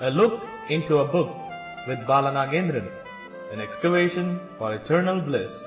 A look into a book with Balanagendran, an excavation for eternal bliss.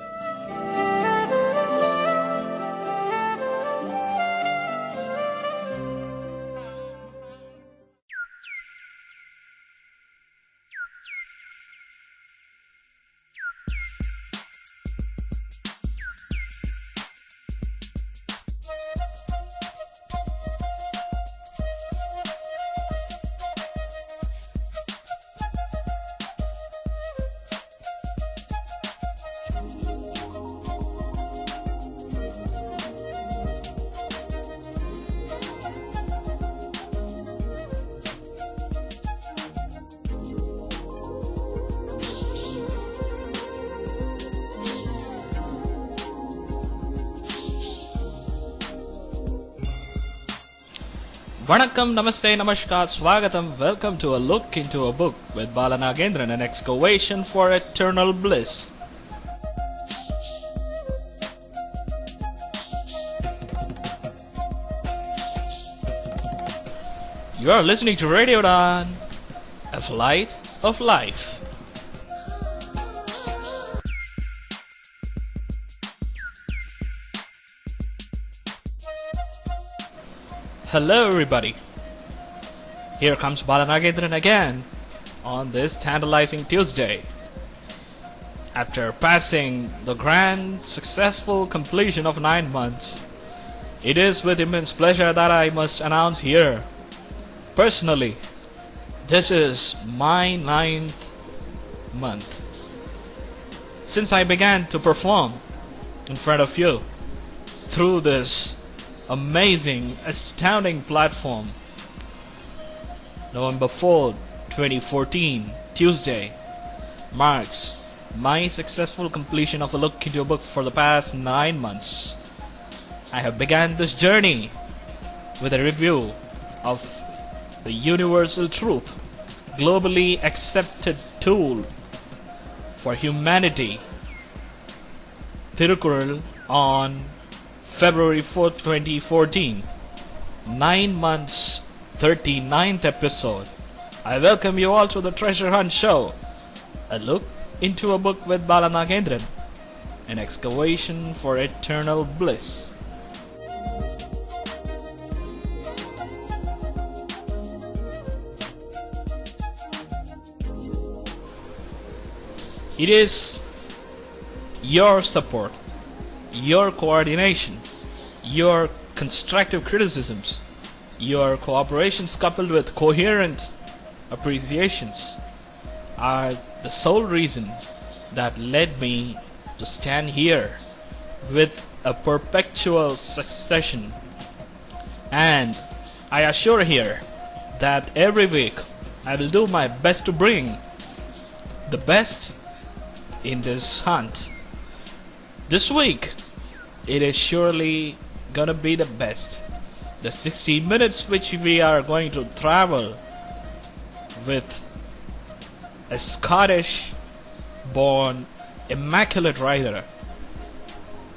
Vanakkam, Namaste, Namaskar, Swagatam. Welcome to a look into a book with Balanagendran, an excavation for eternal bliss. You are listening to Radio Udaan, a flight of life. Hello everybody, here comes Balanagendran again on this tantalizing Tuesday. After passing the grand successful completion of 9 months, it is with immense pleasure that I must announce here, personally, this is my 9th month since I began to perform in front of you through this amazing, astounding platform. November 4th, 2014, Tuesday, marks my successful completion of a look into a book for the past 9 months. I have begun this journey with a review of the universal truth, globally accepted tool for humanity, Tirukkural, on February 4th, 2014, 9 months, 39th episode. I welcome you all to the Treasure Hunt Show, a look into a book with Balanagendran, an excavation for eternal bliss. It is your support, your coordination, your constructive criticisms, your cooperations coupled with coherent appreciations are the sole reason that led me to stand here with a perpetual succession. And I assure here that every week I will do my best to bring the best in this hunt. This week, it is surely gonna be the best. The 60 minutes which we are going to travel with a Scottish born immaculate writer.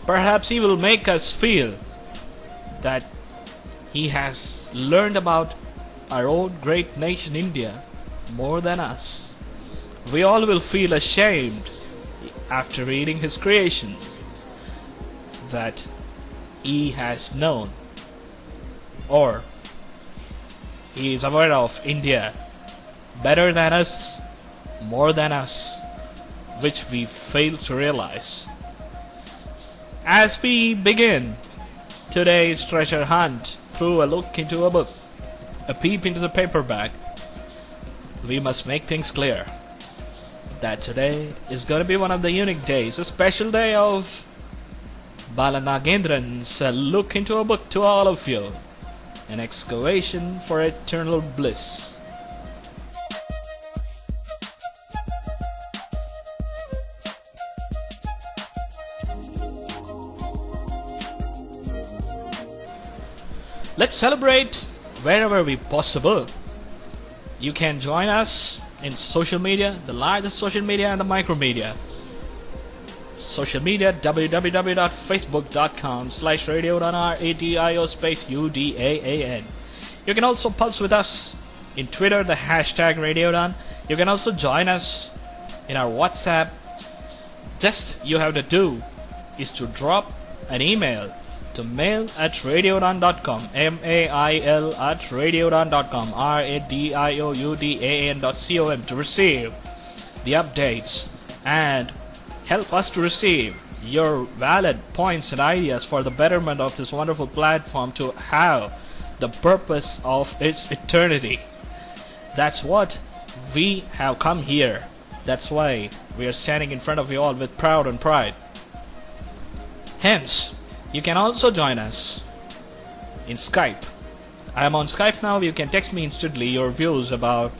Perhaps he will make us feel that he has learned about our own great nation India more than us. We all will feel ashamed after reading his creation that he has known, or he is aware of India better than us, more than us, which we fail to realize. As we begin today's treasure hunt through a look into a book, a peep into the paperback, we must make things clear that today is going to be one of the unique days, a special day of Balanagendran's look into a book to all of you, an excavation for eternal bliss. Let's celebrate wherever we possible. You can join us in social media, the largest social media and the micromedia. Social media, www.facebook.com/Radio Udaan, RADIO space UDAAN. You can also pulse with us In Twitter, the hashtag Radio Udaan. You can also join us in our WhatsApp. Just you have to do is to drop an email to mail@radioudaan.com, mail@radioudaan.com, radioudaan.com to receive the updates and help us to receive your valid points and ideas for the betterment of this wonderful platform to have the purpose of its eternity. That's what we have come here. That's why we are standing in front of you all with proud and pride. Hence, you can also join us in Skype. I am on Skype now. You can text me instantly your views about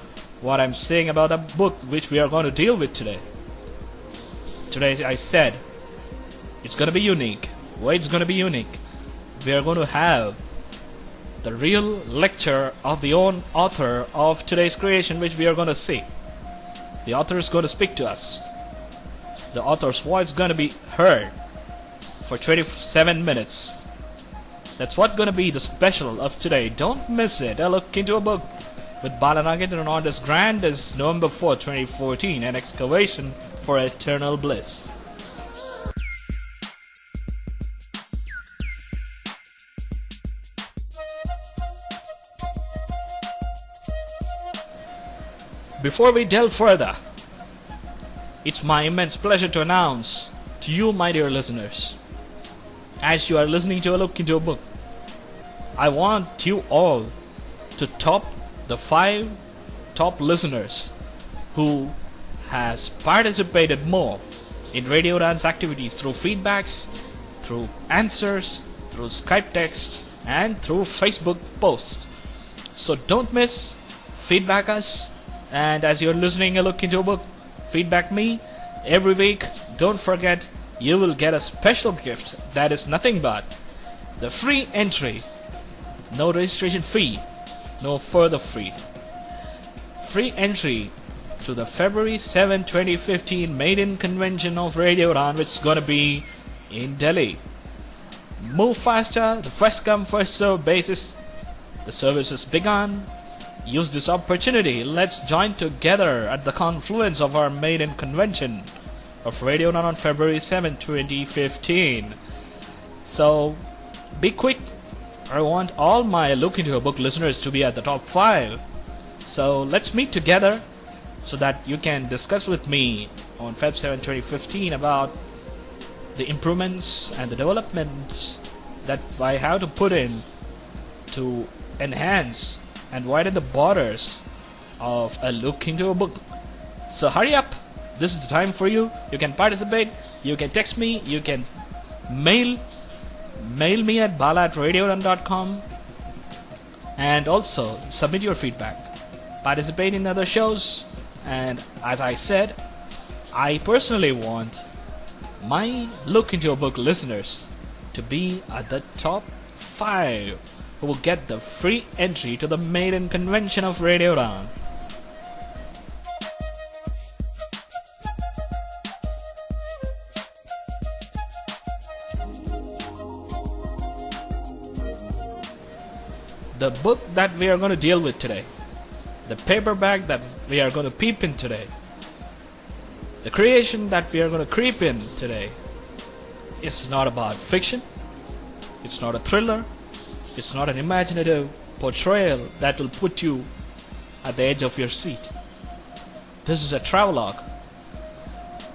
what I'm saying about the book which we are going to deal with today. Today I said it's going to be unique. Why it's going to be unique? We are going to have the real lecture of the own author of today's creation, which we are going to see. The author is going to speak to us. The author's voice is going to be heard for 27 minutes. That's what's going to be the special of today. Don't miss it. A look into a book with Balanagan on this grand as November 4, 2014, an excavation for eternal bliss. Before we delve further, it's my immense pleasure to announce to you, my dear listeners, as you are listening to a look into a book, I want you all to top the 5 top listeners who has participated more in Radio Udaan's activities through feedbacks, through answers, through Skype texts, and through Facebook posts. So don't miss, feedback us, and as you're listening a look into a book, feedback me every week. Don't forget, you will get a special gift that is nothing but the free entry, no registration fee, no further fee. Free entry to the February 7, 2015 maiden convention of Radio Udaan, which is gonna be in Delhi. Move faster, the first come first serve basis. The service has begun. Use this opportunity. Let's join together at the confluence of our maiden convention of Radio Udaan on February 7, 2015. So be quick. I want all my Look Into a Book listeners to be at the top 5. So let's meet together so that you can discuss with me on Feb 7, 2015 about the improvements and the developments that I have to put in to enhance and widen the borders of a Look Into a Book. So hurry up. This is the time for you. You can participate. You can text me. You can mail me at bala@radioudaan.com, and also submit your feedback. Participate in other shows, and as I said, I personally want my Look Into a Book listeners to be at the top 5 who will get the free entry to the maiden convention of Radio Udaan. The book that we are going to deal with today, the paperback that we are going to peep in today, the creation that we are going to creep in today, is not about fiction, it's not a thriller, it's not an imaginative portrayal that will put you at the edge of your seat. This is a travelogue.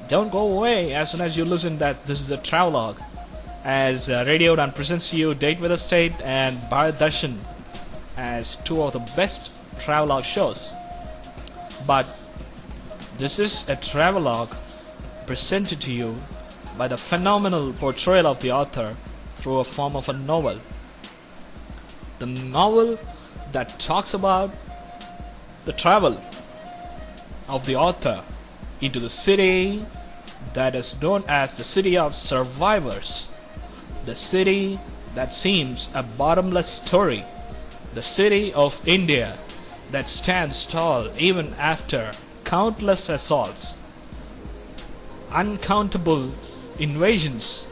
Don't go away as soon as you listen that this is a travelogue, as Radio Udaan presents to you Date with a State and Bharat Darshan as 2 of the best travelogue shows. But this is a travelogue presented to you by the phenomenal portrayal of the author through a form of a novel. The novel that talks about the travel of the author into the city that is known as the city of survivors, the city that seems a bottomless story, the city of India that stands tall even after countless assaults, uncountable invasions,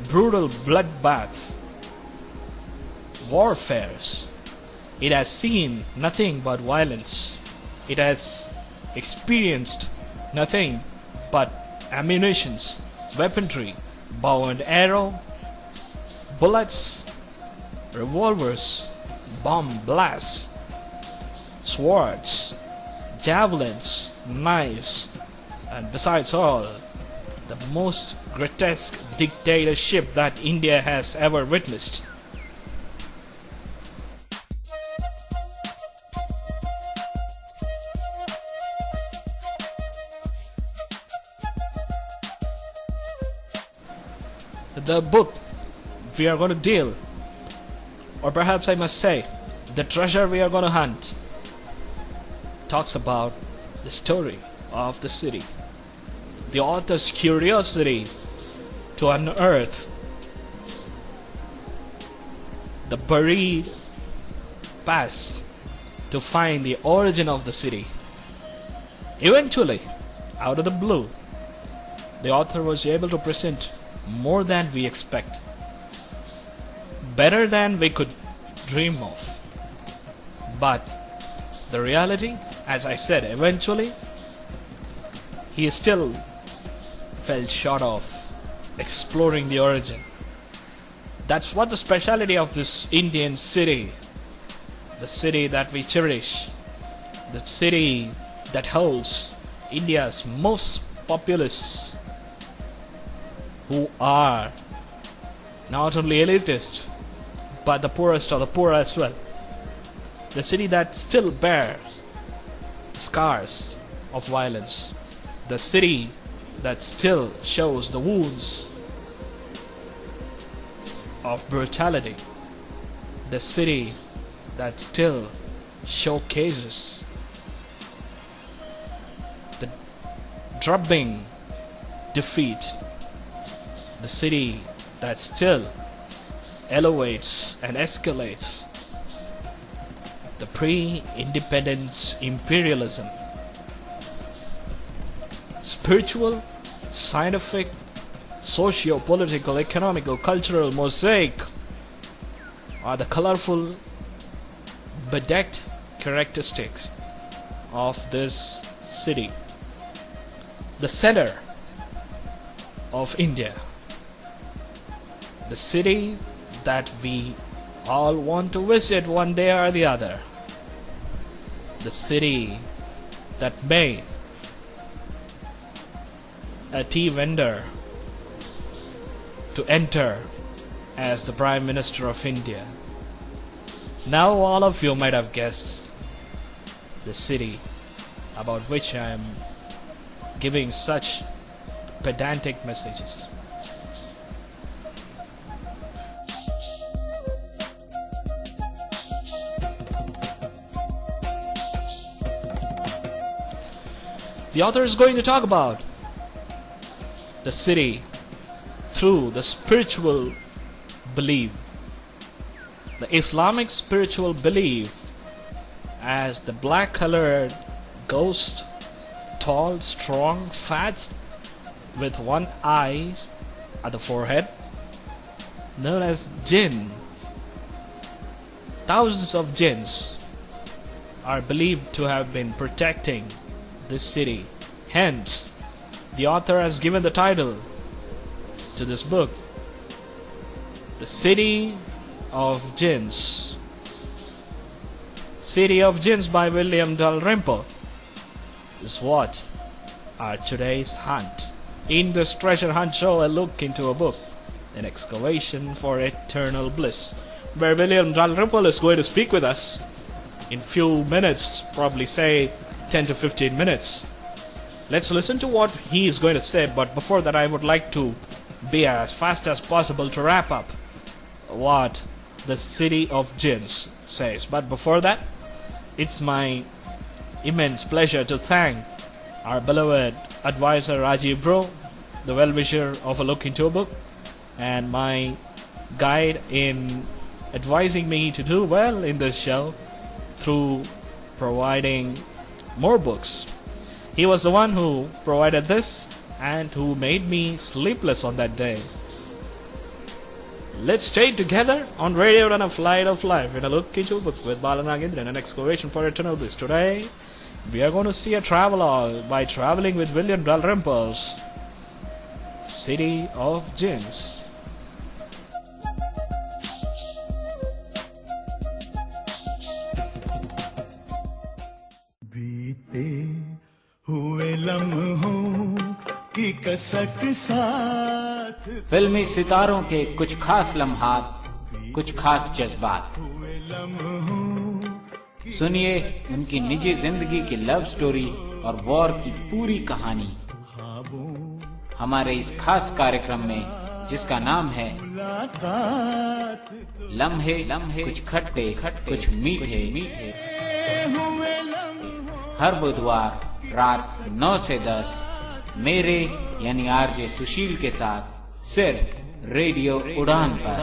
brutal bloodbath, warfares, It has seen nothing but violence. It has experienced nothing but ammunitions, weaponry, bow and arrow, bullets, revolvers, bomb blasts, swords, javelins, knives, and besides all, the most grotesque dictatorship that India has ever witnessed. The book we are going to deal, or perhaps I must say, the treasure we are going to hunt, talks about the story of the city. The author's curiosity to unearth the buried past, to find the origin of the city. Eventually, out of the blue, the author was able to present more than we expect, better than we could dream of. But the reality, as I said, eventually he still fell short of exploring the origin. That's what the speciality of this Indian city, the city that we cherish, the city that holds India's most populous, who are not only elitist but the poorest of the poor as well. The city that still bears scars of violence. The city that still shows the wounds of brutality. The city that still showcases the drubbing defeat. The city that still elevates and escalates the pre-independence imperialism. Spiritual, scientific, socio-political, economical, cultural mosaic are the colorful, bedecked characteristics of this city. The center of India. The city that we all want to visit one day or the other. The city that made a tea vendor to enter as the Prime Minister of India. Now all of you might have guessed the city about which I am giving such pedantic messages. The author is going to talk about the city through the spiritual belief, the Islamic spiritual belief, as the black colored ghost, tall, strong, fat, with one eye at the forehead, known as djinn. Thousands of djinns are believed to have been protecting this city. Hence, the author has given the title to this book, The City of Djinns. City of Djinns by William Dalrymple is what our today's hunt. In this treasure hunt show, a look into a book, an excavation for eternal bliss, where William Dalrymple is going to speak with us in few minutes, probably say 10 to 15 minutes. Let's listen to what he is going to say, but before that I would like to be as fast as possible to wrap up what the City of Djinns says. But before that, it's my immense pleasure to thank our beloved advisor Rajiv Bro, the well-wisher of A Look Into a Book, and my guide in advising me to do well in this show through providing more books. He was the one who provided this and who made me sleepless on that day. Let's stay together on Radio Udaan, a flight of life in a look into a book with Bala Nagendran, an excavation for eternal bliss. Today, we are going to see a travelogue by traveling with William Dalrymple's City of Djinns. बीते हुए लम्हों की कसक साथ फिल्मी सितारों के कुछ खास लम्हात, कुछ खास जज्बात। सुनिए उनकी निजी जिंदगी की लव स्टोरी और वॉर की पूरी कहानी हमारे इस खास कार्यक्रम में, जिसका नाम है लम्हे लम्हे, कुछ खट्टे कुछ मीठे मीठे। हर बुधवार रात 9 से 10 मेरे यानी आरजे सुशील के साथ सिर्फ रेडियो उड़ान पर।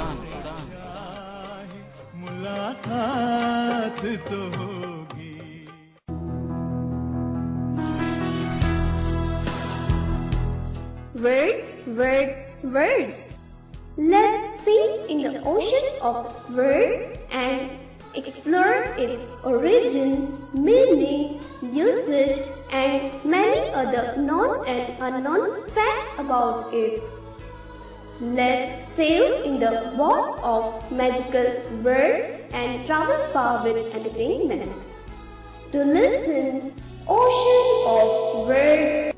मुलाकात तो होगी। Words, words, words. Let's sing in the ocean of words and explore its origin, meaning, usage, and many other known and unknown facts about it. Let's sail in the world of magical words and travel far with entertainment. To listen, Ocean of Words.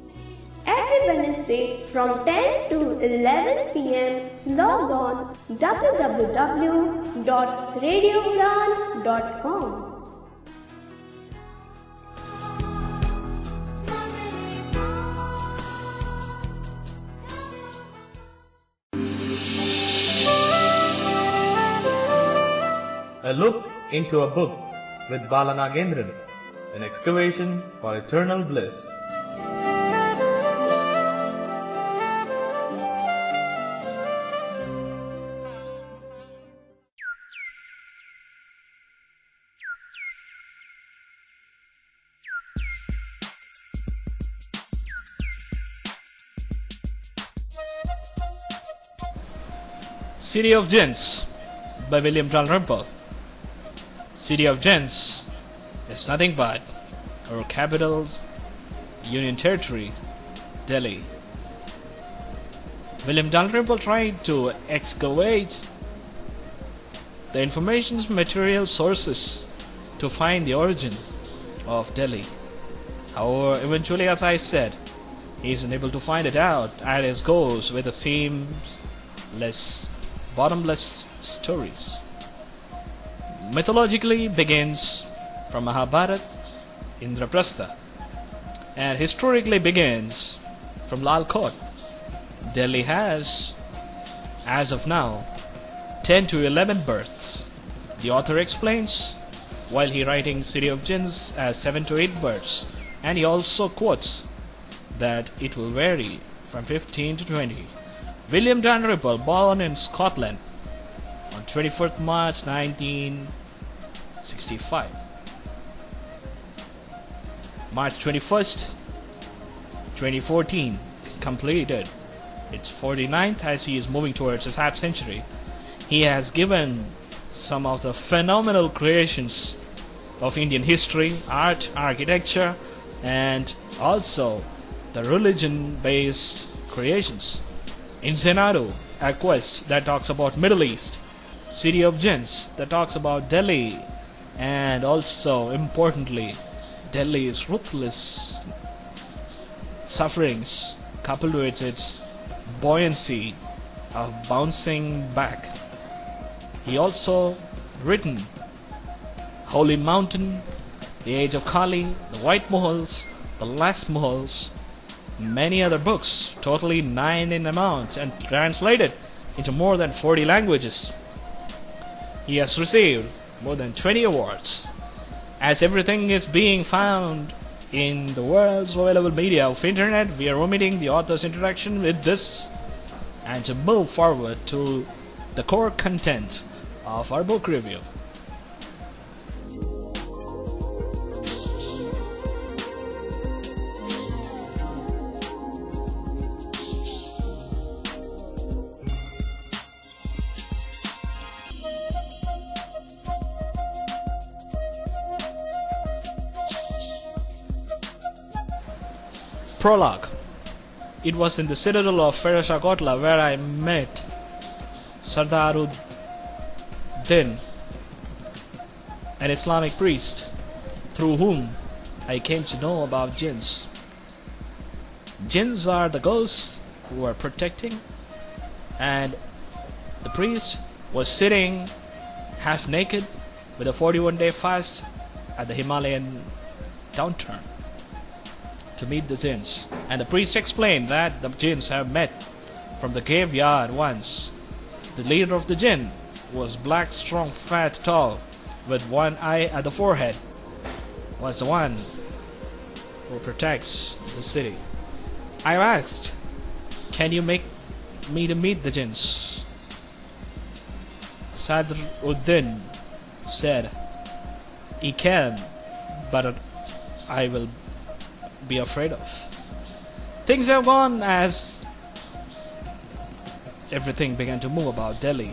Every Wednesday from 10 to 11 p.m. log on www.radioudaan.com. A look into a book with Bala Nagendran, an excavation for eternal bliss. City of Djinns by William Dalrymple. City of Djinns is nothing but our capital's Union Territory, Delhi. William Dalrymple tried to excavate the information's material sources to find the origin of Delhi. However, eventually, as I said, he is unable to find it out, and it goes with the seamless, bottomless stories. Mythologically begins from Mahabharata, Indraprastha, and historically begins from Lal Kot. Delhi has, as of now, 10 to 11 births. The author explains, while he writing City of Djinns as 7 to 8 births, and he also quotes that it will vary from 15 to 20. William Dalrymple, born in Scotland on 24th March 1965. March 21st, 2014, completed its 49th as he is moving towards his half century. He has given some of the phenomenal creations of Indian history, art, architecture, and also the religion-based creations. In Xanadu, a quest that talks about Middle East, City of Djinns that talks about Delhi, and also importantly Delhi's ruthless sufferings coupled with its buoyancy of bouncing back. He also written Holy Mountain, The Age of Kali, The White Mughals, The Last Mughals, many other books, totally 9 in amount, and translated into more than 40 languages. He has received more than 20 awards. As everything is being found in the world's available media of internet, we are omitting the author's interaction with this and to move forward to the core content of our book review. Prologue. It was in the citadel of Firozshah Kotla where I met Sardar Uddin, an Islamic priest, through whom I came to know about jinns. Jinns are the ghosts who are protecting, and the priest was sitting half naked with a 41-day fast at the Himalayan downturn to meet the jinns. And the priest explained that the jinns have met from the graveyard once. The leader of the jinn was black, strong, fat, tall, with one eye at the forehead, was the one who protects the city. I asked, can you make me to meet the jinns? Sadr Uddin said, he can, but I will be afraid of. Things have gone as everything began to move about Delhi.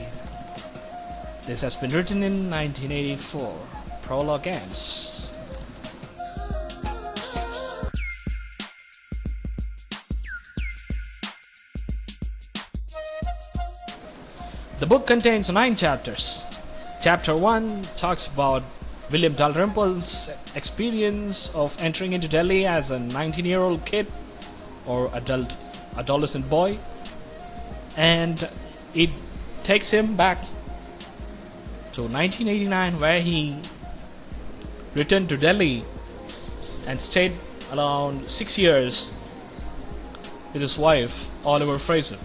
This has been written in 1984. Prologue ends. The book contains 9 chapters. Chapter 1 talks about William Dalrymple's experience of entering into Delhi as a 19-year-old kid or adolescent boy, and it takes him back to 1989 where he returned to Delhi and stayed around 6 years with his wife, Oliver Fraser.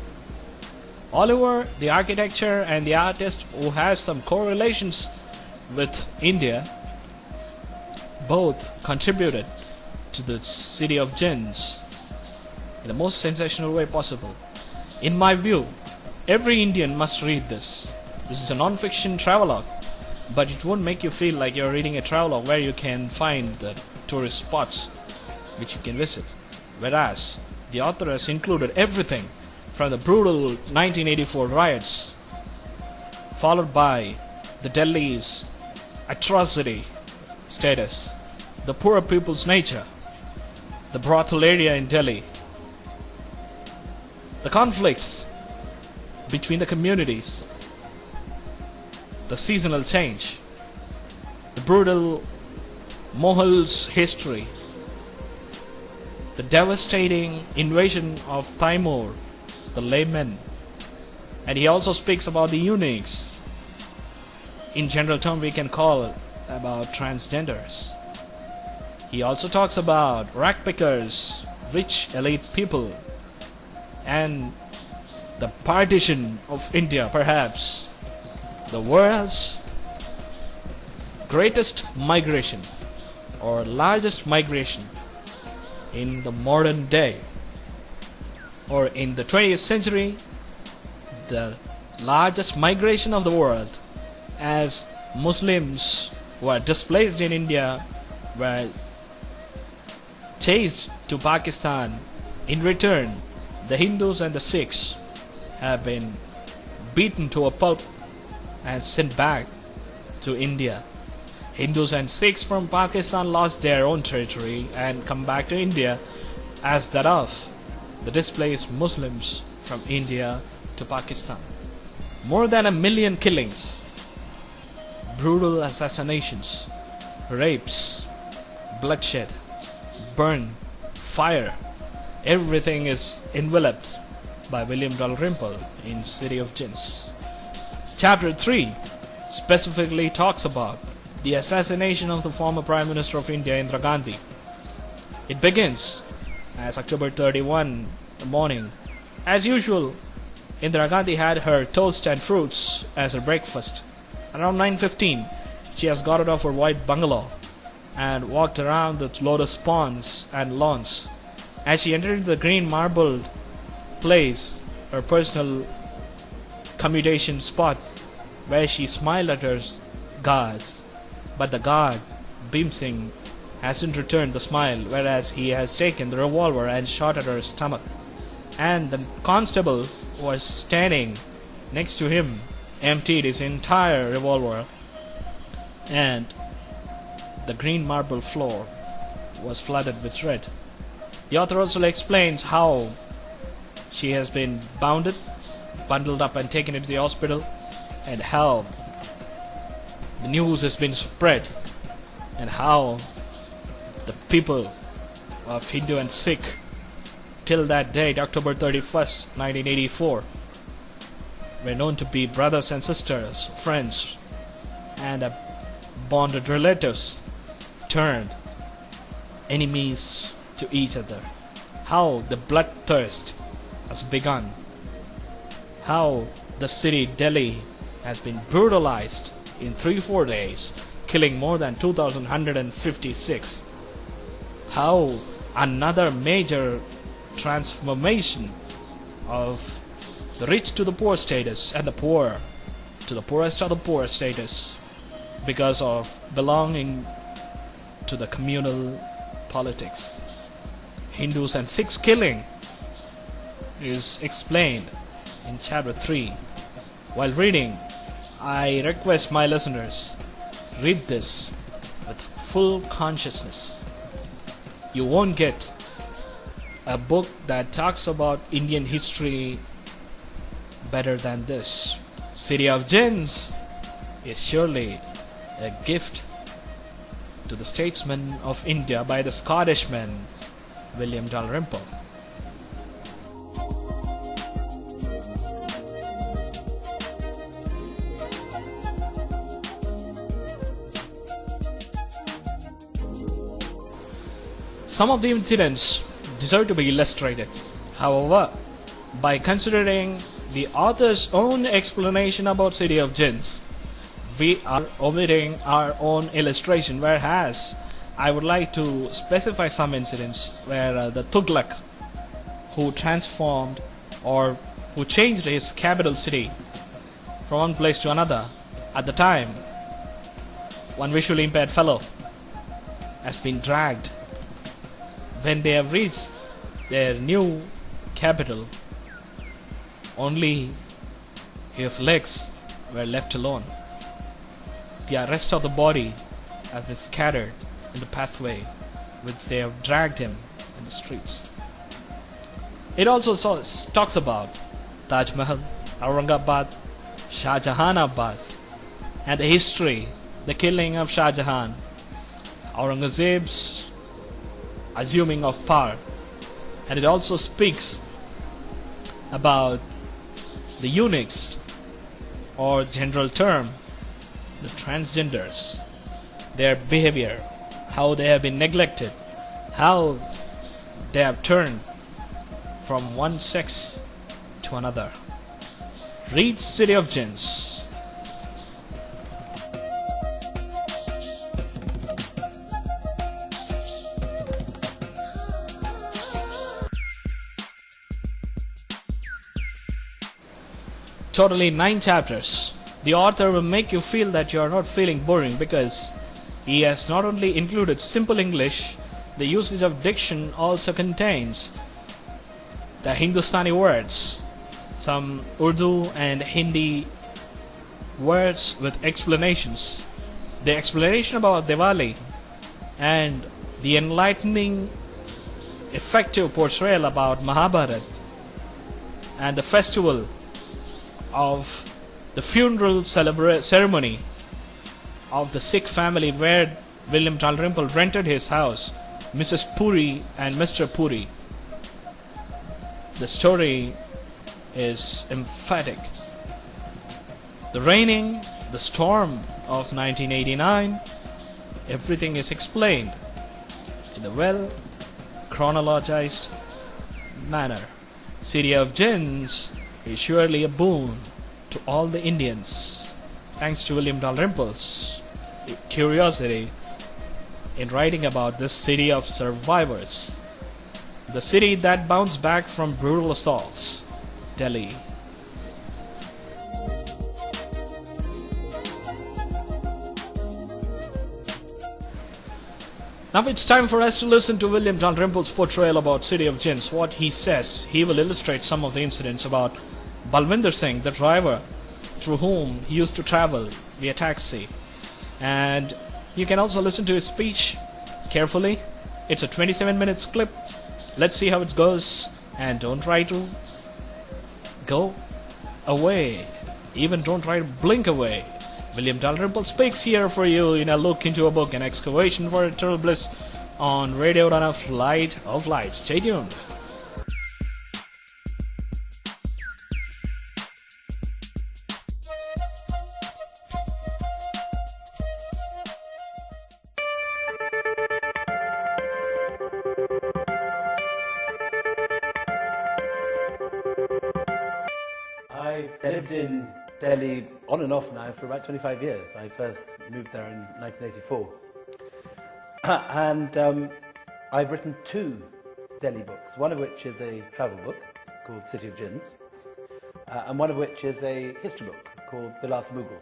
Oliver, the architecture and the artist who has some correlations with India, both contributed to the city of jinns in the most sensational way possible. In my view, every Indian must read this. This is a non-fiction travelogue, but it won't make you feel like you're reading a travelogue where you can find the tourist spots which you can visit. Whereas the author has included everything from the brutal 1984 riots, followed by the Delhi's atrocity status, the poor people's nature, the brothel area in Delhi, the conflicts between the communities, the seasonal change, the brutal Mughals history, the devastating invasion of Timur, the laymen, and he also speaks about the eunuchs. In general term, we can call about transgenders. He also talks about ragpickers, rich elite people, and the partition of India, perhaps the world's greatest migration or largest migration in the modern day, or in the 20th century, the largest migration of the world, as Muslims who are displaced in India were chased to Pakistan. In return, the Hindus and the Sikhs have been beaten to a pulp and sent back to India. Hindus and Sikhs from Pakistan lost their own territory and come back to India as that of the displaced Muslims from India to Pakistan. More than 1 million killings, brutal assassinations, rapes, bloodshed, burn, fire, everything is enveloped by William Dalrymple in City of Jinns. Chapter 3 specifically talks about the assassination of the former Prime Minister of India, Indira Gandhi. It begins as October 31 morning. As usual, Indira Gandhi had her toast and fruits as her breakfast. Around 9:15, she has got out of her white bungalow and walked around the lotus ponds and lawns. As she entered the green marbled place, her personal commutation spot, where she smiled at her guards, but the guard, Bhim Singh, hasn't returned the smile, whereas he has taken the revolver and shot at her stomach. And the constable who was standing next to him emptied his entire revolver, and the green marble floor was flooded with red. The author also explains how she has been bundled up and taken into the hospital, and how the news has been spread, and how the people of Hindu and Sikh till that date, October 31st, 1984, were known to be brothers and sisters, friends, and bonded relatives turned enemies to each other. How the bloodthirst has begun. How the city Delhi has been brutalized in 3-4 days, killing more than 2,156. How another major transformation of the rich to the poor status and the poor to the poorest of the poor status because of belonging to the communal politics. Hindus and Sikhs killing is explained in chapter 3. While reading, I request my listeners, read this with full consciousness. You won't get a book that talks about Indian history better than this. City of Djinns is surely a gift to the statesman of India by the Scottishman William Dalrymple. Some of the incidents deserve to be illustrated. However, by considering the author's own explanation about City of Djinns, we are omitting our own illustration, whereas I would like to specify some incidents where the Tughlaq, who transformed or who changed his capital city from one place to another, at the time one visually impaired fellow has been dragged. When they have reached their new capital, only his legs were left alone. The rest of the body has been scattered in the pathway which they have dragged him in the streets. It also talks about Taj Mahal, Aurangabad, Shah Jahanabad, and the history, the killing of Shah Jahan, Aurangzeb's assuming of power, and it also speaks about the eunuchs, or general term, the transgenders, their behavior, how they have been neglected, how they have turned from one sex to another. Read City of Djinns. Totally 9 chapters. The author will make you feel that you are not feeling boring because he has not only included simple English, the usage of diction also contains the Hindustani words, some Urdu and Hindi words with explanations, the explanation about Diwali, and the enlightening, effective portrayal about Mahabharata and the festival of the funeral ceremony of the Sikh family where William Dalrymple rented his house, Mrs. Puri and Mr. Puri. The story is emphatic. The raining, the storm of 1989, everything is explained in a well chronologized manner. City of Djinns is surely a boon to all the Indians, thanks to William Dalrymple's curiosity in writing about this city of survivors, the city that bounced back from brutal assaults, Delhi. Now it's time for us to listen to William Dalrymple's portrayal about City of Djinns. What he says, he will illustrate some of the incidents about Balwinder Singh, the driver through whom he used to travel via taxi. And you can also listen to his speech carefully. It's a 27 minutes clip Let's see how it goes, and don't try to go away. Even don't try to blink away. William Dalrymple speaks here for you in a look into a book, an excavation for eternal bliss on Radio Udaan, a flight of light. Stay tuned. I've lived in Delhi on and off now for about 25 years. I first moved there in 1984. And I've written 2 Delhi books, one of which is a travel book called City of Djinns, and one of which is a history book called The Last Mughal.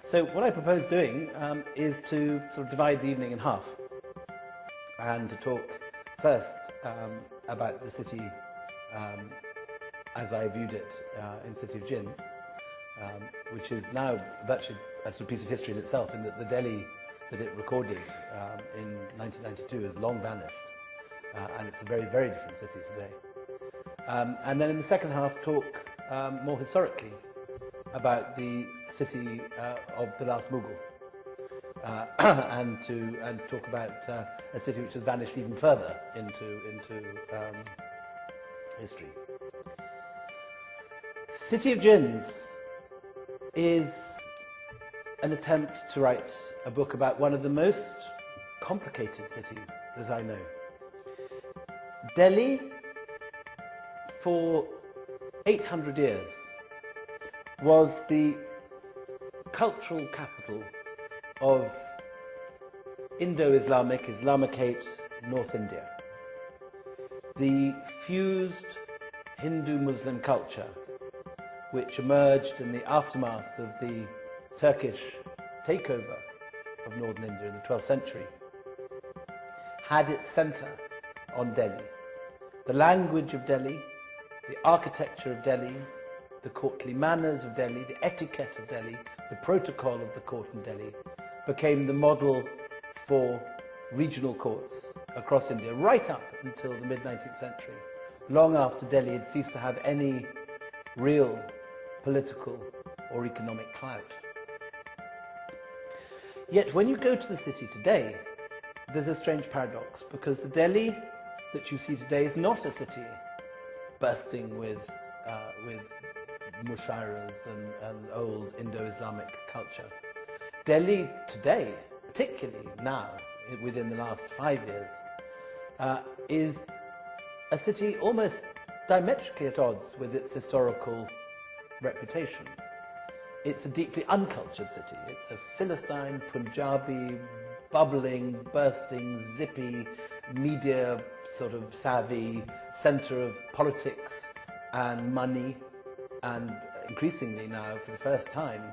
So what I propose doing is to sort of divide the evening in half and to talk first about the city as I viewed it in City of Djinns, which is now virtually a sort of piece of history in itself, in that the Delhi that it recorded in 1992 has long vanished, and it's a very, very different city today. And then in the second half talk more historically about the city of the last Mughal, and talk about a city which has vanished even further into history. City of Djinns is an attempt to write a book about one of the most complicated cities that I know. Delhi, for 800 years, was the cultural capital of Islamicate North India. The fused Hindu-Muslim culture which emerged in the aftermath of the Turkish takeover of northern India in the 12th century had its centre on Delhi. The language of Delhi, the architecture of Delhi, the courtly manners of Delhi, the etiquette of Delhi, the protocol of the court in Delhi became the model for regional courts across India right up until the mid-19th century, long after Delhi had ceased to have any real political or economic clout. Yet when you go to the city today, there's a strange paradox, because the Delhi that you see today is not a city bursting with mushairas and old Indo-Islamic culture. Delhi today, particularly now, within the last 5 years, is a city almost diametrically at odds with its historical reputation. It's a deeply uncultured city. It's a Philistine, Punjabi, bubbling, bursting, zippy, media sort of savvy centre of politics and money, and increasingly now, for the first time,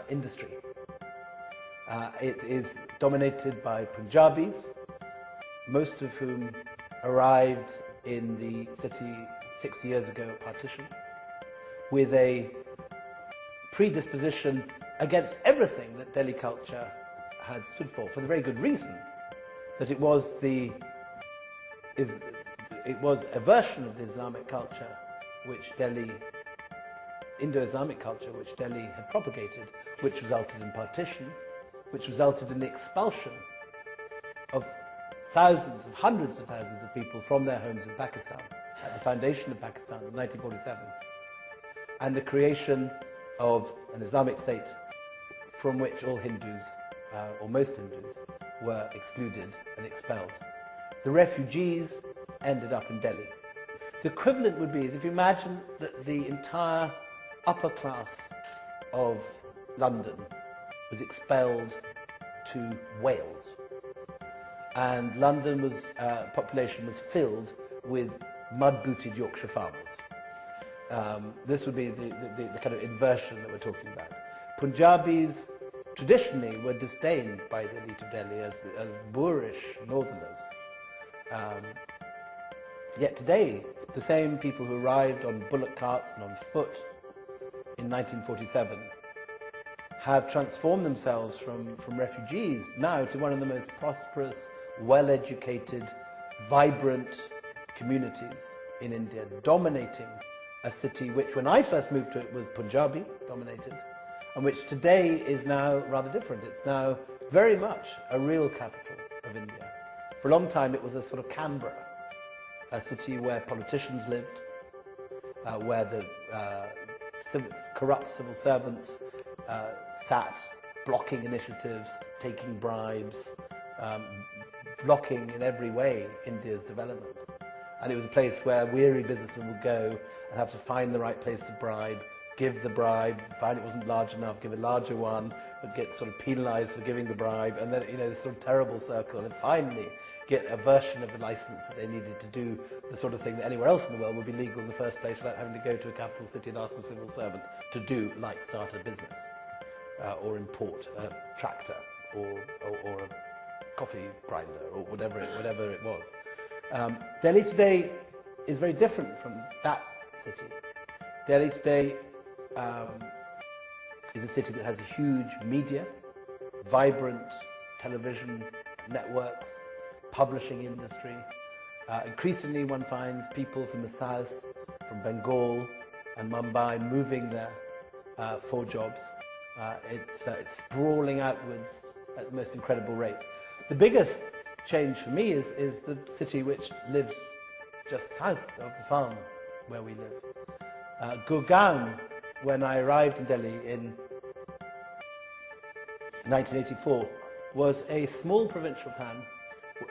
industry. It is dominated by Punjabis, most of whom arrived in the city 60 years ago at partition, with a predisposition against everything that Delhi culture had stood for the very good reason that it was a version of the Islamic culture which Delhi, Indo-Islamic culture which Delhi had propagated, which resulted in partition, which resulted in the expulsion of thousands, of hundreds of thousands of people from their homes in Pakistan at the foundation of Pakistan in 1947, and the creation of an Islamic state from which all Hindus, or most Hindus, were excluded and expelled. The refugees ended up in Delhi. The equivalent would be as if you imagine that the entire upper class of London was expelled to Wales, and London population was filled with mud-booted Yorkshire farmers. This would be the kind of inversion that we're talking about. Punjabis traditionally were disdained by the elite of Delhi as boorish northerners. Yet today, the same people who arrived on bullock carts and on foot in 1947 have transformed themselves from refugees now to one of the most prosperous, well-educated, vibrant, communities in India, dominating a city which, when I first moved to it, was Punjabi dominated, and which today is now rather different. It's now very much a real capital of India. For a long time it was a sort of Canberra, a city where politicians lived, where the corrupt civil servants sat, blocking initiatives, taking bribes, blocking in every way India's development. And it was a place where weary businessmen would go and have to find the right place to bribe, give the bribe, find it wasn't large enough, give a larger one, but get sort of penalised for giving the bribe, and then, you know, this sort of terrible circle, and finally get a version of the licence that they needed to do the sort of thing that anywhere else in the world would be legal in the first place without having to go to a capital city and ask a civil servant to do, like start a business, or import a tractor, or a coffee grinder, or whatever it was. Delhi today is very different from that city. Delhi today is a city that has a huge media, vibrant television networks, publishing industry. Increasingly one finds people from the south, from Bengal and Mumbai moving there for jobs. It's sprawling outwards at the most incredible rate. The biggest change for me is the city which lives just south of the farm where we live. Gurgaon, when I arrived in Delhi in 1984, was a small provincial town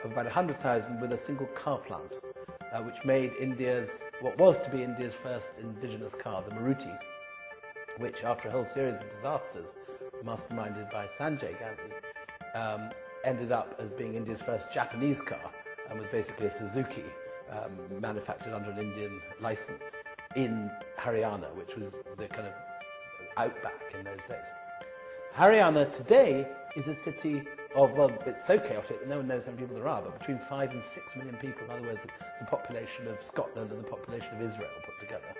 of about 100,000 with a single car plant, which made what was to be India's first indigenous car, the Maruti, which after a whole series of disasters masterminded by Sanjay Gandhi, ended up as being India's first Japanese car, and was basically a Suzuki manufactured under an Indian license in Haryana, which was the kind of outback in those days. Haryana today is a city of, well, it's so chaotic that no one knows how many people there are, but between 5 and 6 million people. In other words, the population of Scotland and the population of Israel put together.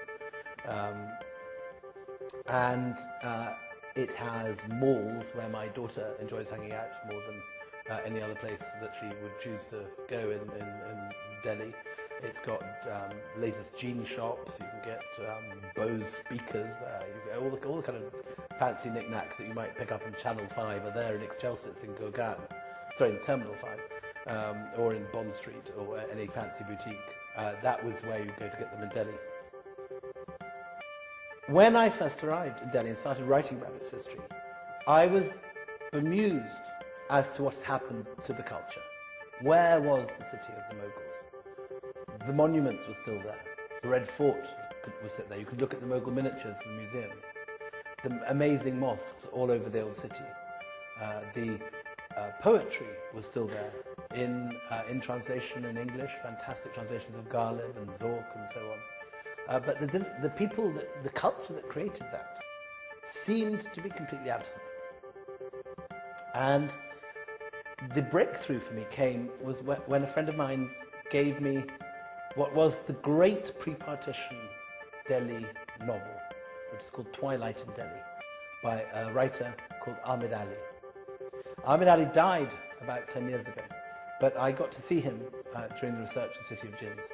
It has malls where my daughter enjoys hanging out more than any other place that she would choose to go in Delhi. It's got latest jean shops. You can get Bose speakers there. You get all the kind of fancy knickknacks that you might pick up in Channel 5 are there in Excelsits in Gurgaon, sorry, in Terminal 5, or in Bond Street, or any fancy boutique. That was where you go to get them in Delhi. When I first arrived in Delhi and started writing about its history, I was bemused as to what had happened to the culture. Where was the city of the Mughals? The monuments were still there. The Red Fort was still there. You could look at the Mughal miniatures in the museums. The amazing mosques all over the old city. The poetry was still there in translation in English, fantastic translations of Ghalib and Zork and so on. But the people, the culture that created that seemed to be completely absent. And the breakthrough for me was when a friend of mine gave me what was the great pre-partition Delhi novel, which is called Twilight in Delhi, by a writer called Ahmed Ali. Ahmed Ali died about 10 years ago, but I got to see him during the research in City of Djinns.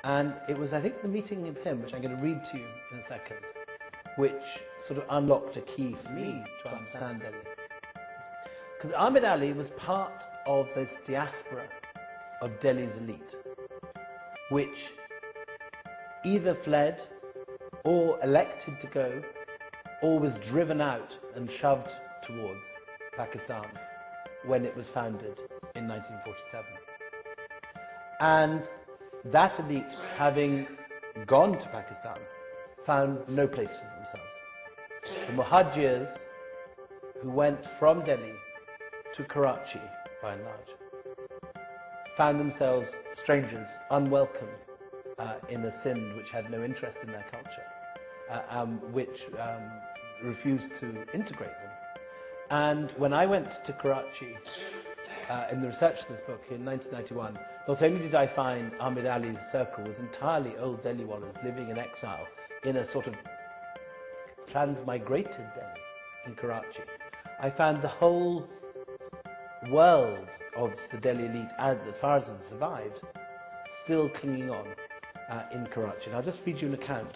And it was, I think, the meeting of him, which I'm going to read to you in a second, which sort of unlocked a key for me to understand Delhi. Because Ahmed Ali was part of this diaspora of Delhi's elite, which either fled or elected to go, or was driven out and shoved towards Pakistan when it was founded in 1947. And that elite, having gone to Pakistan, found no place for themselves. The Muhajirs, who went from Delhi to Karachi, by and large, found themselves strangers, unwelcome in a Sindh which had no interest in their culture, which refused to integrate them. And when I went to Karachi in the research of this book in 1991, not only did I find Ahmed Ali's circle was entirely old Delhi-wallahs living in exile in a sort of transmigrated Delhi in Karachi, I found the whole world of the Delhi elite, as far as it survived, still clinging on in Karachi. And I'll just read you an account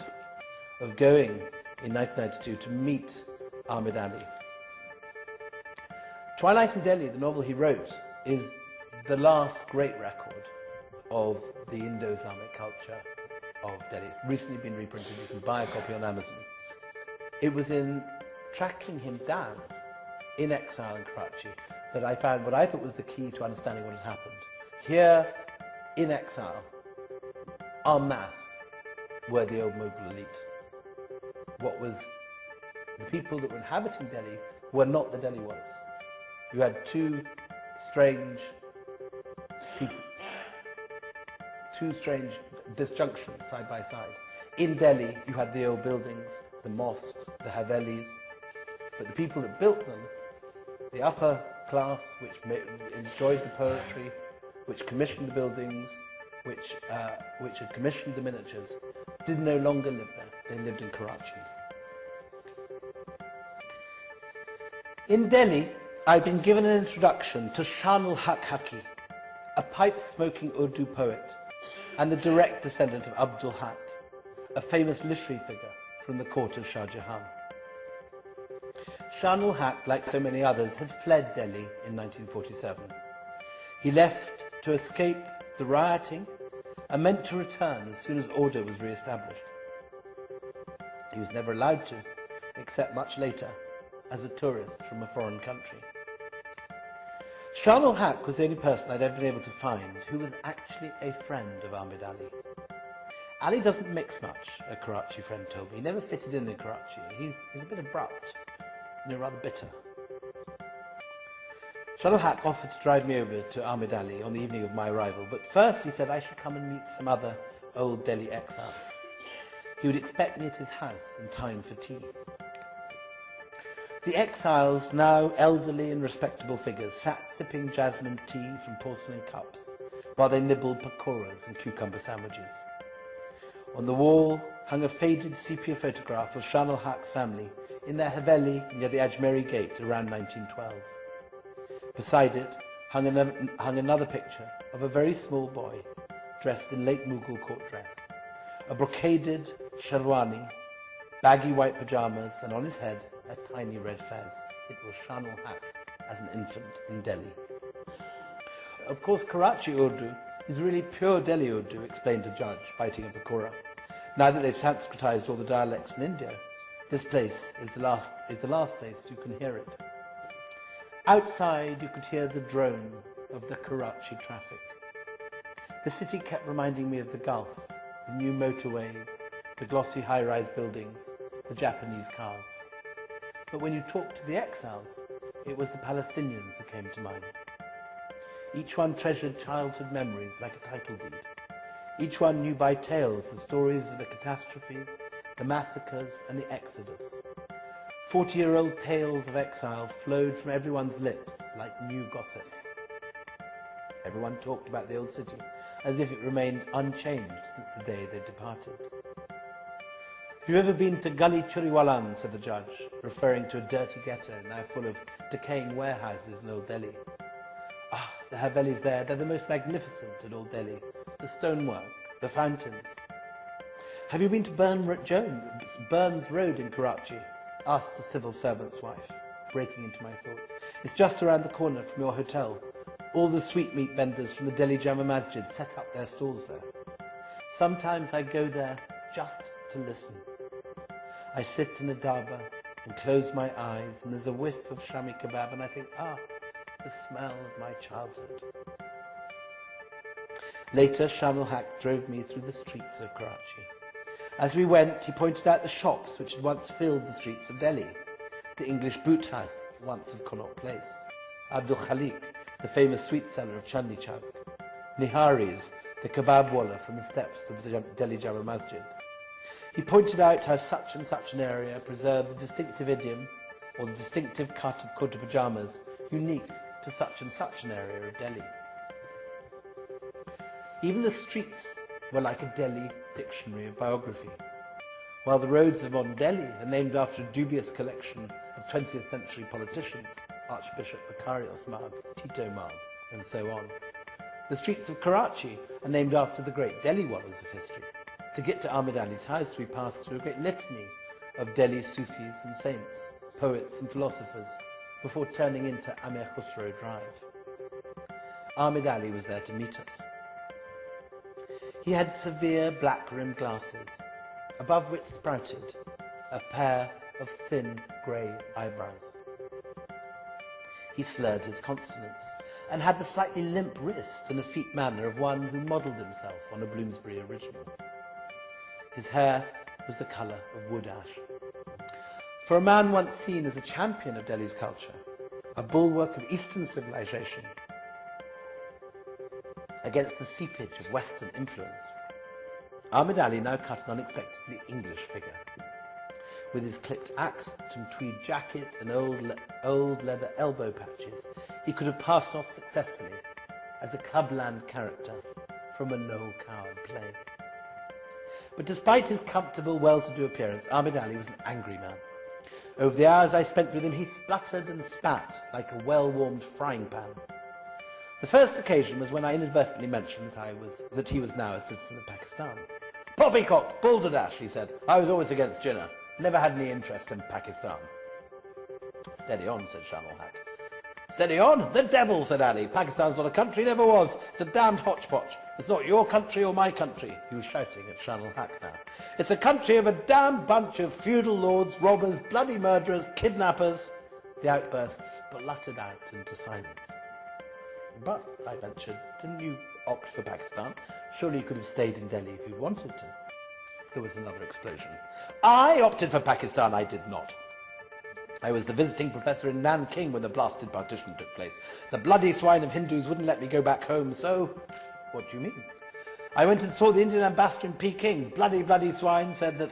of going in 1992 to meet Ahmed Ali. Twilight in Delhi, the novel he wrote, is the last great record of the Indo-Islamic culture of Delhi. It's recently been reprinted. You can buy a copy on Amazon. It was in tracking him down in exile in Karachi that I found what I thought was the key to understanding what had happened. Here, in exile, en masse, were the old Mughal elite. What was the people that were inhabiting Delhi were not the Delhi ones. You had two strange people, two strange disjunctions side by side. In Delhi, you had the old buildings, the mosques, the havelis, but the people that built them, the upper class, which enjoyed the poetry, which commissioned the buildings, which had commissioned the miniatures, did no longer live there. They lived in Karachi. In Delhi, I'd been given an introduction to Shan-ul-Haq Haqi, a pipe-smoking Urdu poet and the direct descendant of Abdul Haq, a famous literary figure from the court of Shah Jahan. Shan-ul-Haq, like so many others, had fled Delhi in 1947. He left to escape the rioting and meant to return as soon as order was re-established. He was never allowed to, except much later, as a tourist from a foreign country. Shan-ul-Haq was the only person I'd ever been able to find who was actually a friend of Ahmed Ali. Ali doesn't mix much, a Karachi friend told me. He never fitted in Karachi. He's a bit abrupt, rather bitter. Shan-ul-Haq offered to drive me over to Ahmed Ali on the evening of my arrival, but first he said I should come and meet some other old Delhi exiles. He would expect me at his house in time for tea. The exiles, now elderly and respectable figures, sat sipping jasmine tea from porcelain cups while they nibbled pakoras and cucumber sandwiches. On the wall hung a faded sepia photograph of Shan-ul-Haq's family in their haveli near the Ajmeri gate around 1912. Beside it hung another picture of a very small boy dressed in late Mughal court dress, a brocaded sherwani, baggy white pyjamas, and on his head a tiny red fez. It was Shan-ul-Haq as an infant in Delhi. Of course, Karachi Urdu is really pure Delhi Urdu, explained a judge, biting a pakora. Now that they've Sanskritized all the dialects in India, this place is the last place you can hear it. Outside, you could hear the drone of the Karachi traffic. The city kept reminding me of the Gulf, the new motorways, the glossy high-rise buildings, the Japanese cars. But when you talked to the exiles, it was the Palestinians who came to mind. Each one treasured childhood memories like a title deed. Each one knew by tales the stories of the catastrophes, the massacres, and the exodus. 40-year-old tales of exile flowed from everyone's lips like new gossip. Everyone talked about the old city as if it remained unchanged since the day they departed. Have you ever been to Gully Churiwalan, said the judge, referring to a dirty ghetto now full of decaying warehouses in Old Delhi. Ah, the havelis there, they're the most magnificent in Old Delhi. The stonework, the fountains. Have you been to Burns Road in Karachi? Asked a civil servant's wife, breaking into my thoughts. It's just around the corner from your hotel. All the sweetmeat vendors from the Delhi Jama Masjid set up their stalls there. Sometimes I go there just to listen. I sit in a dhaba and close my eyes, and there's a whiff of shami kebab, and I think, the smell of my childhood. Later, Shan-ul-Haq drove me through the streets of Karachi. As we went, he pointed out the shops which had once filled the streets of Delhi. The English boot house, once of Connaught Place. Abdul Khalik, the famous sweet seller of Chandi Chowk. Nihari's, the kebab wallah from the steps of the Delhi Jama Masjid. He pointed out how such and such an area preserves a distinctive idiom or the distinctive cut of kurta pajamas unique to such and such an area of Delhi. Even the streets were like a Delhi dictionary of biography, while the roads of modern Delhi are named after a dubious collection of 20th century politicians, Archbishop Makarios Magh, Tito Magh, and so on. The streets of Karachi are named after the great Delhi wallahs of history. To get to Ahmed Ali's house, we passed through a great litany of Delhi's Sufis and saints, poets and philosophers, before turning into Amir Khusro Drive. Ahmed Ali was there to meet us. He had severe black-rimmed glasses, above which sprouted a pair of thin grey eyebrows. He slurred his consonants and had the slightly limp wrist and effete manner of one who modelled himself on a Bloomsbury original. His hair was the colour of wood ash. For a man once seen as a champion of Delhi's culture, a bulwark of Eastern civilization against the seepage of Western influence, Ahmed Ali now cut an unexpectedly English figure. With his clipped accent and tweed jacket and old leather elbow patches, he could have passed off successfully as a clubland character from a Noel Coward play. But despite his comfortable, well-to-do appearance, Ahmed Ali was an angry man. Over the hours I spent with him, he spluttered and spat like a well-warmed frying pan. The first occasion was when I inadvertently mentioned that he was now a citizen of Pakistan. "Poppycock, balderdash," he said. "I was always against Jinnah. Never had any interest in Pakistan." "Steady on," said Shanul Haq. "Steady on? The devil," said Ali. "Pakistan's not a country, never was. It's a damned hodgepodge. It's not your country or my country." He was shouting at Shanul Haq now. "It's a country of a damned bunch of feudal lords, robbers, bloody murderers, kidnappers." The outburst spluttered out into silence. "But," I ventured, "didn't you opt for Pakistan? Surely you could have stayed in Delhi if you wanted to." There was another explosion. "I opted for Pakistan, I did not. I was the visiting professor in Nanking when the blasted partition took place. The bloody swine of Hindus wouldn't let me go back home, so..." "What do you mean?" "I went and saw the Indian ambassador in Peking. Bloody swine said that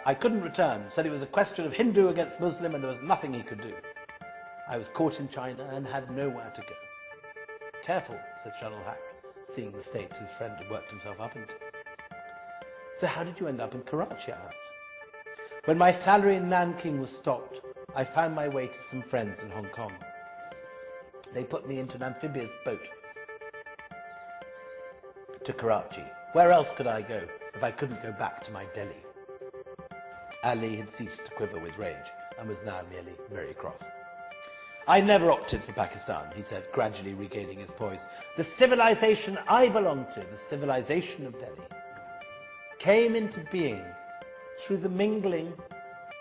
I couldn't return, said it was a question of Hindu against Muslim and there was nothing he could do. I was caught in China and had nowhere to go." "Careful," said Shanul Haq, seeing the state his friend had worked himself up into. "So how did you end up in Karachi?" I asked. "When my salary in Nanking was stopped, I found my way to some friends in Hong Kong. They put me into an amphibious boat to Karachi. Where else could I go if I couldn't go back to my Delhi?" Ali had ceased to quiver with rage and was now merely very cross. "I never opted for Pakistan," he said, gradually regaining his poise. "The civilization I belong to, the civilization of Delhi, came into being through the mingling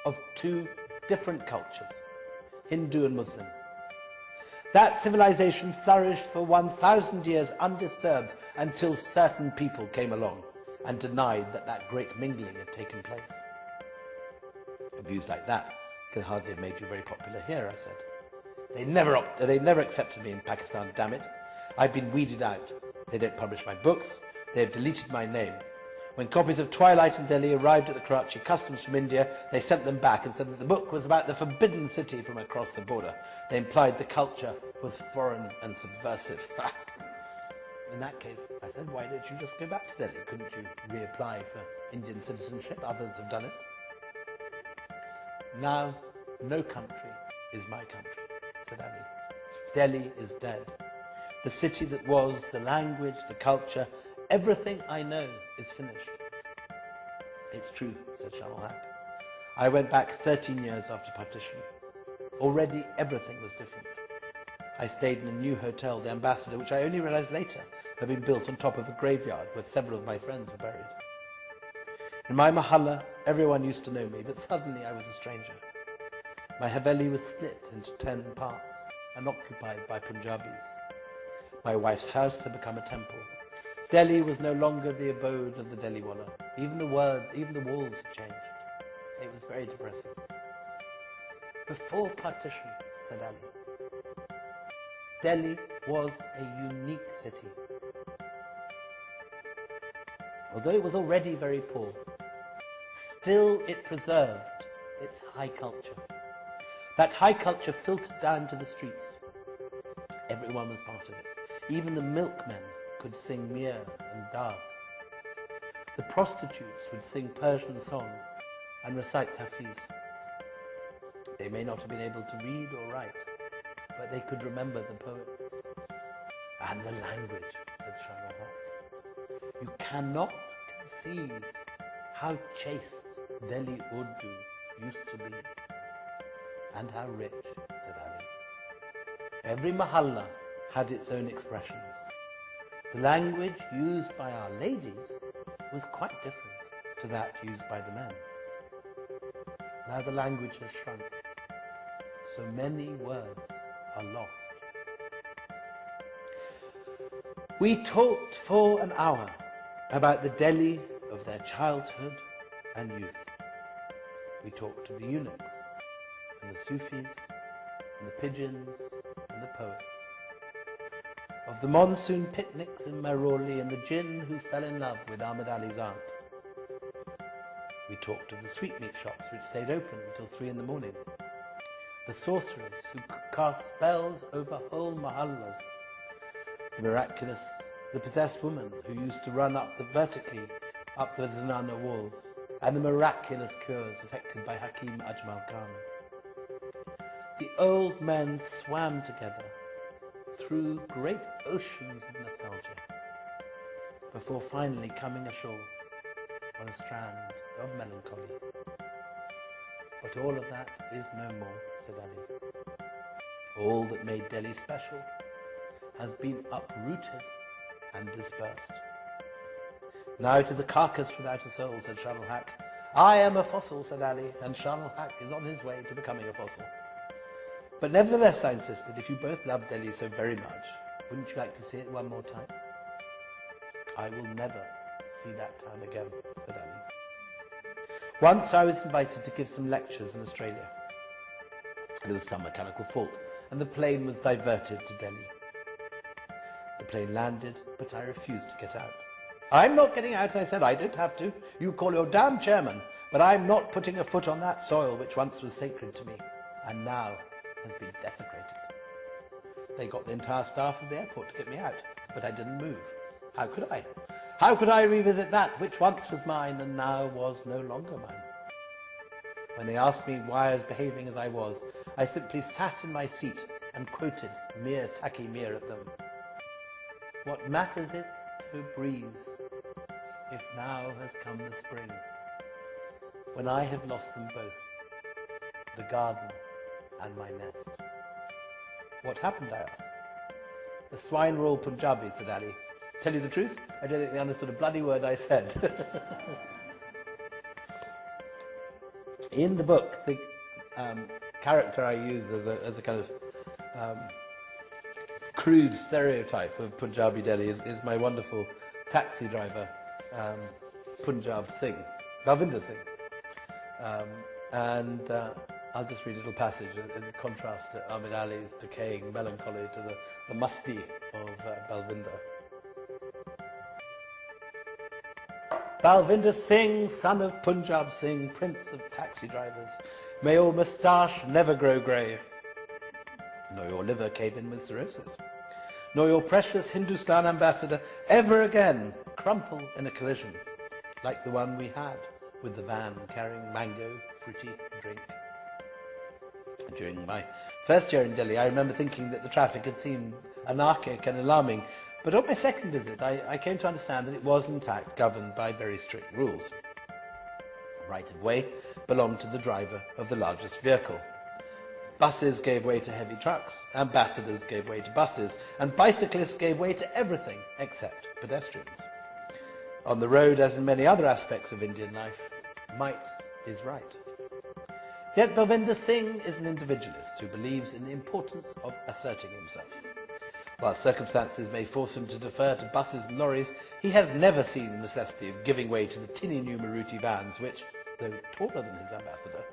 of two different cultures, Hindu and Muslim. That civilization flourished for 1,000 years undisturbed until certain people came along and denied that that great mingling had taken place." "Views like that can hardly have made you very popular here," I said. They never accepted me in Pakistan, damn it. I've been weeded out. They don't publish my books. They have deleted my name. When copies of Twilight in Delhi arrived at the Karachi customs from India, they sent them back and said that the book was about the forbidden city from across the border. They implied the culture was foreign and subversive. "In that case," I said, "why don't you just go back to Delhi? Couldn't you reapply for Indian citizenship? Others have done it." "Now, no country is my country," said Ali. "Delhi is dead. The city that was, the language, the culture, everything I know is finished." "It's true," said Shanul Haq. "I went back 13 years after partition. Already everything was different. I stayed in a new hotel, the Ambassador, which I only realized later had been built on top of a graveyard where several of my friends were buried. In my mahalla, everyone used to know me, but suddenly I was a stranger. My Haveli was split into 10 parts and occupied by Punjabis. My wife's house had become a temple. Delhi was no longer the abode of the Delhi Walla. Even the walls had changed. It was very depressing. Before partition, said Ali, Delhi was a unique city. Although it was already very poor, still it preserved its high culture. That high culture filtered down to the streets. Everyone was part of it. Even the milkmen could sing Mir and Dag. The prostitutes would sing Persian songs and recite Hafiz. They may not have been able to read or write, but they could remember the poets. And the language, said Shah Rukh. You cannot conceive how chaste Delhi Urdu used to be. And how rich, said Ali. Every mahalla had its own expressions. The language used by our ladies was quite different to that used by the men. Now the language has shrunk. So many words are lost. We talked for an hour about the Delhi of their childhood and youth. We talked of the eunuchs and the Sufis and the pigeons and the poets. Of the monsoon picnics in Maroli and the jinn who fell in love with Ahmed Ali's aunt. We talked of the sweetmeat shops which stayed open until 3 in the morning. The sorcerers who cast spells over whole mahallas. The possessed woman who used to run vertically up the Zanana walls, and the miraculous cures effected by Hakim Ajmal Khan. The old men swam together through great oceans of nostalgia before finally coming ashore on a strand of melancholy. But all of that is no more, said Ali. All that made Delhi special has been uprooted and dispersed. Now it is a carcass without a soul, said Shah Rukh. I am a fossil, said Ali, and Shah Rukh is on his way to becoming a fossil. But nevertheless, I insisted, if you both love Delhi so very much, wouldn't you like to see it one more time? I will never see that town again, said Ali. Once I was invited to give some lectures in Australia. There was some mechanical fault, and the plane was diverted to Delhi. The plane landed, but I refused to get out. I'm not getting out, I said. I don't have to. You call your damn chairman, but I'm not putting a foot on that soil which once was sacred to me, and now has been desecrated. They got the entire staff of the airport to get me out, but I didn't move. How could I? How could I revisit that which once was mine and now was no longer mine? When they asked me why I was behaving as I was, I simply sat in my seat and quoted Mir Taki Mir at them. What matters it to a breeze if now has come the spring, when I have lost them both, the garden and my nest? What happened, I asked. The swine were all Punjabi, said Ali. Tell you the truth, I don't think they understood a bloody word I said. In the book, the character I use as a kind of crude stereotype of Punjabi Delhi is my wonderful taxi driver, Punjab Singh, Balvinder Singh. I'll just read a little passage in contrast to Ahmed Ali's decaying melancholy to the musti of Balvinder. Balvinder Singh, son of Punjab Singh, prince of taxi drivers, may your moustache never grow grey, nor your liver cave in with cirrhosis, nor your precious Hindustan ambassador ever again crumple in a collision like the one we had with the van carrying mango fruity drink. During my first year in Delhi, I remember thinking that the traffic had seemed anarchic and alarming, but on my second visit, I came to understand that it was in fact governed by very strict rules. Right of way belonged to the driver of the largest vehicle. Buses gave way to heavy trucks, ambassadors gave way to buses, and bicyclists gave way to everything except pedestrians. On the road, as in many other aspects of Indian life, might is right. Yet Balvinder Singh is an individualist who believes in the importance of asserting himself. While circumstances may force him to defer to buses and lorries, he has never seen the necessity of giving way to the tinny new Maruti vans which, though taller than his ambassador,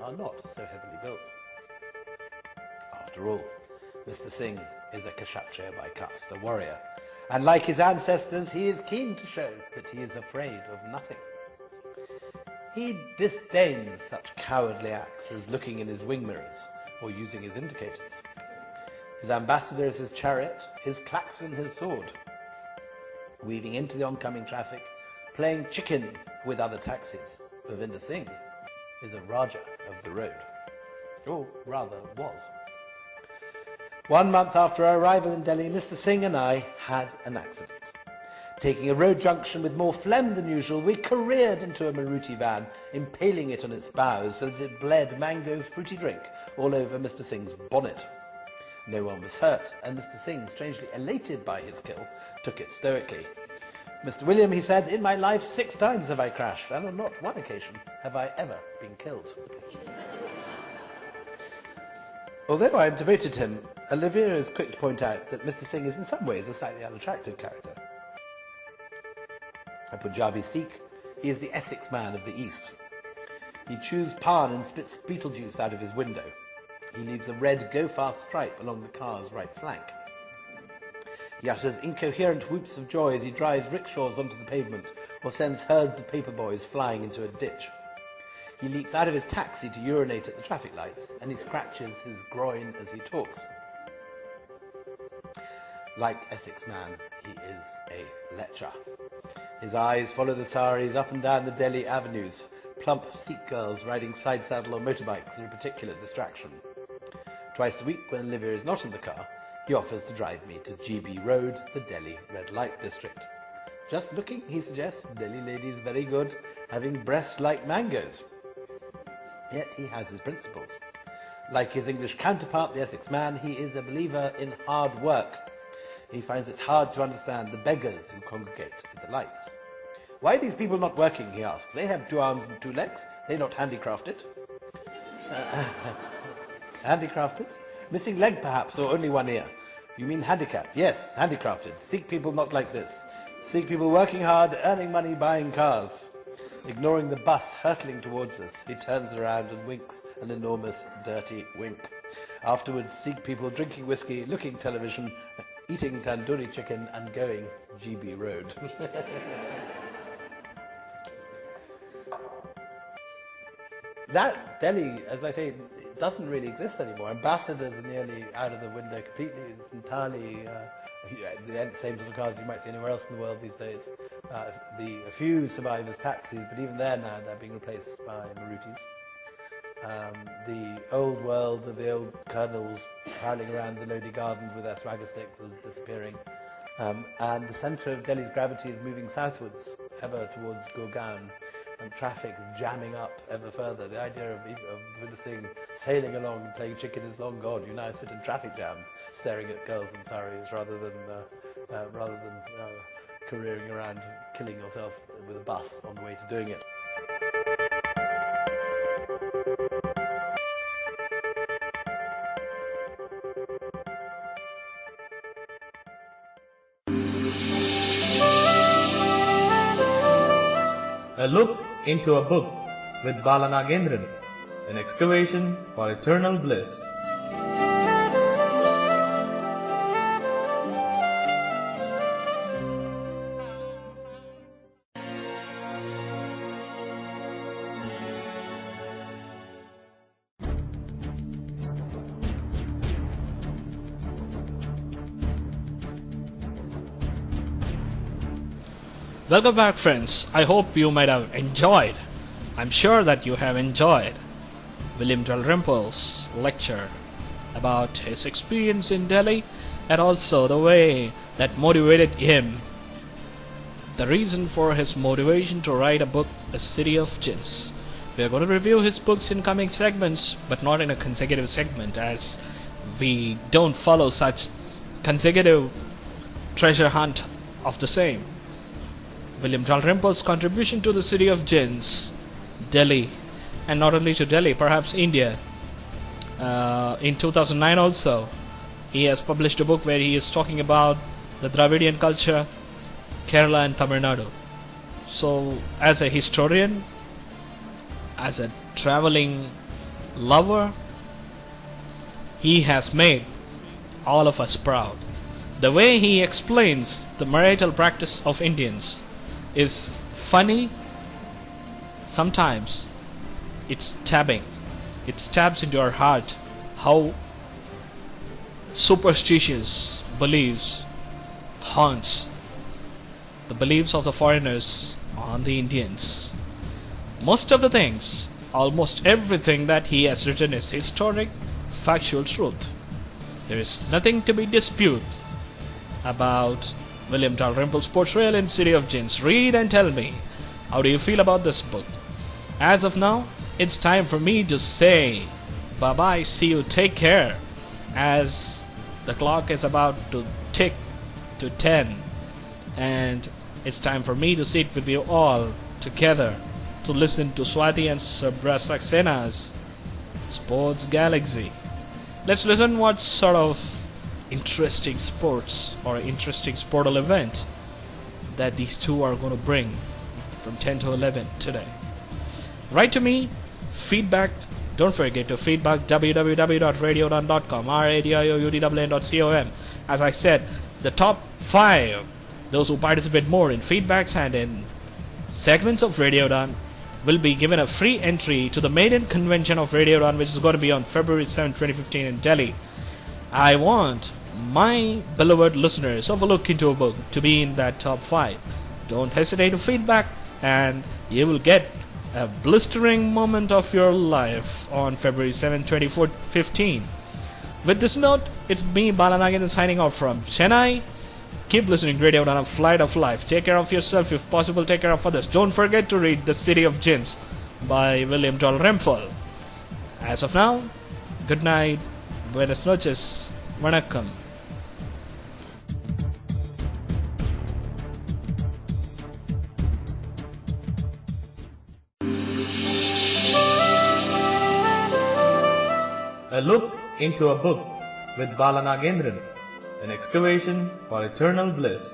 are not so heavily built. After all, Mr. Singh is a Kshatriya by caste, a warrior, and like his ancestors, he is keen to show that he is afraid of nothing. He disdains such cowardly acts as looking in his wing mirrors or using his indicators. His ambassador is his chariot, his klaxon his sword. Weaving into the oncoming traffic, playing chicken with other taxis, Balvinder Singh is a Raja of the road. Or rather, was. 1 month after our arrival in Delhi, Mr. Singh and I had an accident. Taking a road junction with more phlegm than usual, we careered into a Maruti van, impaling it on its bows so that it bled mango fruity drink all over Mr. Singh's bonnet. No one was hurt, and Mr. Singh, strangely elated by his kill, took it stoically. Mr. William, he said, in my life 6 times have I crashed, and on not one occasion have I ever been killed. Although I am devoted to him, Olivia is quick to point out that Mr. Singh is in some ways a slightly unattractive character. A Punjabi Sikh, he is the Essex man of the East. He chews pan and spits beetle juice out of his window. He leaves a red go-fast stripe along the car's right flank. He utters incoherent whoops of joy as he drives rickshaws onto the pavement or sends herds of paperboys flying into a ditch. He leaps out of his taxi to urinate at the traffic lights, and he scratches his groin as he talks. Like Essex man, he is a lecher. His eyes follow the saris up and down the Delhi avenues. Plump Sikh girls riding side saddle on motorbikes are a particular distraction. Twice a week, when Olivia is not in the car, he offers to drive me to GB Road, the Delhi red light district. Just looking, he suggests, Delhi ladies very good, having breasts like mangoes. Yet he has his principles. Like his English counterpart, the Essex man, he is a believer in hard work. He finds it hard to understand the beggars who congregate at the lights. Why are these people not working, he asks. They have 2 arms and 2 legs. They're not handicrafted. Handicrafted? Missing leg perhaps, or only 1 ear. You mean handicapped? Yes, handicrafted. Sikh people not like this. Sikh people working hard, earning money, buying cars. Ignoring the bus hurtling towards us, he turns around and winks an enormous, dirty wink. Afterwards, Sikh people drinking whiskey, looking television, eating tandoori chicken, and going GB Road. That Delhi, as I say, doesn't really exist anymore. Ambassadors are nearly out of the window completely. It's entirely the same sort of cars you might see anywhere else in the world these days. A few survive as taxis, but even there now they're being replaced by Marutis. The old world of the old colonels prowling around the Lodi Gardens with their swagger sticks is disappearing. And the centre of Delhi's gravity is moving southwards, ever towards Gurgaon, and traffic is jamming up ever further. The idea of Vinod Singh sailing along and playing chicken is long gone. You now sit in traffic jams staring at girls in saris rather than careering around killing yourself with a bus on the way to doing it. A look into a book with Balanagendran, an excavation for eternal bliss. Welcome back, friends. I hope you might have enjoyed. I'm sure that you have enjoyed William Dalrymple's lecture about his experience in Delhi and also the way that motivated him. The reason for his motivation to write a book, A City of Djinns. We are going to review his books in coming segments, but not in a consecutive segment, as we don't follow such consecutive treasure hunt of the same. William Dalrymple's contribution to the City of Djinns, Delhi, and not only to Delhi, perhaps India. In 2009 also, he has published a book where he is talking about the Dravidian culture, Kerala and Tamil Nadu. So, as a historian, as a traveling lover, he has made all of us proud. The way he explains the marital practice of Indians is funny. Sometimes it's stabbing. It stabs into our heart how superstitious beliefs haunts the beliefs of the foreigners on the Indians. Most of the things, almost everything that he has written is historic, factual truth. There is nothing to be disputed about William Dalrymple's portrayal in City of Djinns. Read and tell me, how do you feel about this book? As of now, it's time for me to say bye-bye, see you, take care, as the clock is about to tick to 10, and it's time for me to sit with you all together to listen to Swati and Sabra Saksena's Sports Galaxy. Let's listen what sort of interesting sports or interesting sportal event that these two are going to bring from 10 to 11 today. Write to me, feedback. Don't forget to feedback www.radioudaan.com, radioudaan.com. As I said, the top 5, those who participate more in feedbacks and in segments of Radio Udaan, will be given a free entry to the maiden convention of Radio Udaan, which is going to be on February 7, 2015 in Delhi. I want my beloved listeners of A Look Into a Book to be in that top 5. Don't hesitate to feedback, and you will get a blistering moment of your life on February 7, 2015. With this note, it's me, Balanagan, signing off from Chennai. Keep listening to Radio Udaan, a flight of life. Take care of yourself, if possible, take care of others. Don't forget to read The City of Djinns by William Dalrymple. As of now, good night, buenas noches, vanakkam. A Look Into a Book with Balanagendran, an excavation for eternal bliss.